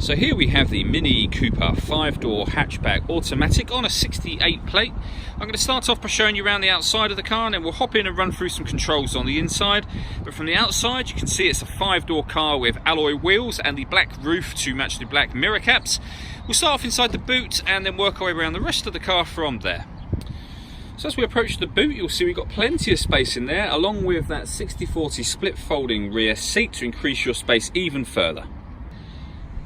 So here we have the Mini Cooper 5-door hatchback automatic on a 68 plate. I'm going to start off by showing you around the outside of the car, and then we'll hop in and run through some controls on the inside. But from the outside you can see it's a 5-door car with alloy wheels and the black roof to match the black mirror caps. We'll start off inside the boot and then work our way around the rest of the car from there. So as we approach the boot, you'll see we've got plenty of space in there, along with that 60/40 split folding rear seat to increase your space even further.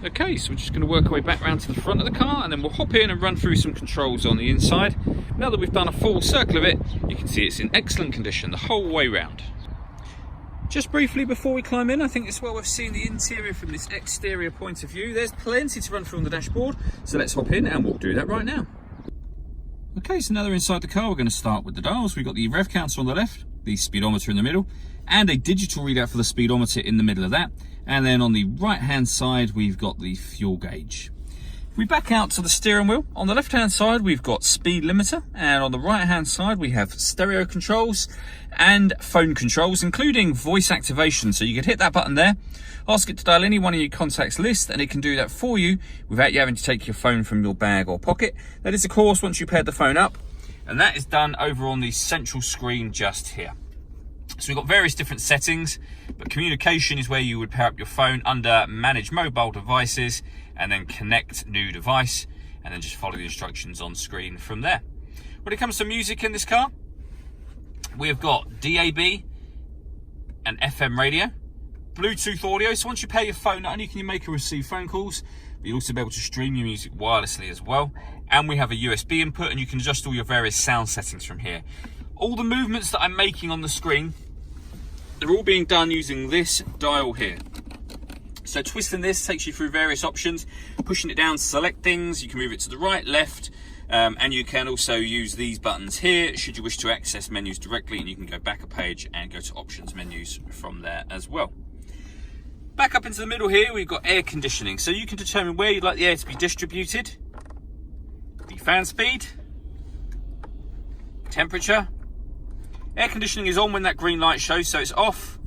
Okay, so we're just going to work our way back round to the front of the car, and then we'll hop in and run through some controls on the inside. Now that we've done a full circle of it, you can see it's in excellent condition the whole way round. Just briefly before we climb in, I think it's well worth seeing the interior from this exterior point of view. There's plenty to run through on the dashboard, so let's hop in and we'll do that right now. Okay, so now that we're inside the car, we're going to start with the dials. We've got the rev counter on the left, the speedometer in the middle, and a digital readout for the speedometer in the middle of that. And then on the right hand side, we've got the fuel gauge. If we back out to the steering wheel, on the left hand side, we've got speed limiter, and on the right hand side, we have stereo controls and phone controls, including voice activation. So you can hit that button there, ask it to dial any one of your contacts list, and it can do that for you without you having to take your phone from your bag or pocket. That is, of course, once you paired the phone up, and that is done over on the central screen just here. So we've got various different settings, but communication is where you would pair up your phone under manage mobile devices and then connect new device, and then just follow the instructions on screen from there. When it comes to music in this car, we've got DAB and FM radio, Bluetooth audio. So once you pair your phone, not only can you make and receive phone calls, but you'll also be able to stream your music wirelessly as well. And we have a USB input, and you can adjust all your various sound settings from here. All the movements that I'm making on the screen, they're all being done using this dial here. So twisting this takes you through various options. Pushing it down to select things, you can move it to the right, left, and you can also use these buttons here should you wish to access menus directly, and you can go back a page and go to options menus from there as well. Back up into the middle here, we've got air conditioning. So you can determine where you'd like the air to be distributed, the fan speed, temperature. Air conditioning is on when that green light shows, so it's off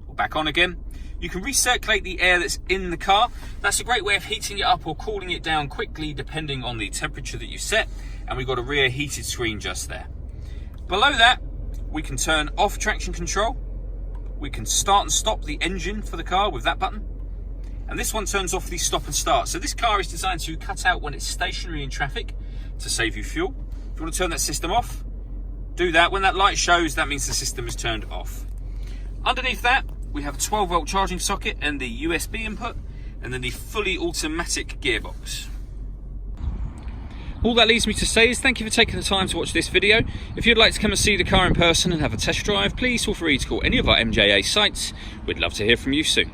or back on again. You can recirculate the air that's in the car. That's a great way of heating it up or cooling it down quickly depending on the temperature that you set. And we've got a rear heated screen just there. Below that, we can turn off traction control. We can start and stop the engine for the car with that button. And this one turns off the stop and start. So this car is designed to cut out when it's stationary in traffic to save you fuel. If you want to turn that system off, do that. When that light shows, that means the system is turned off. Underneath that, we have a 12-volt charging socket and the USB input, and then the fully automatic gearbox. All that leaves me to say is thank you for taking the time to watch this video. If you'd like to come and see the car in person and have a test drive, please feel free to call any of our MJA sites. We'd love to hear from you soon.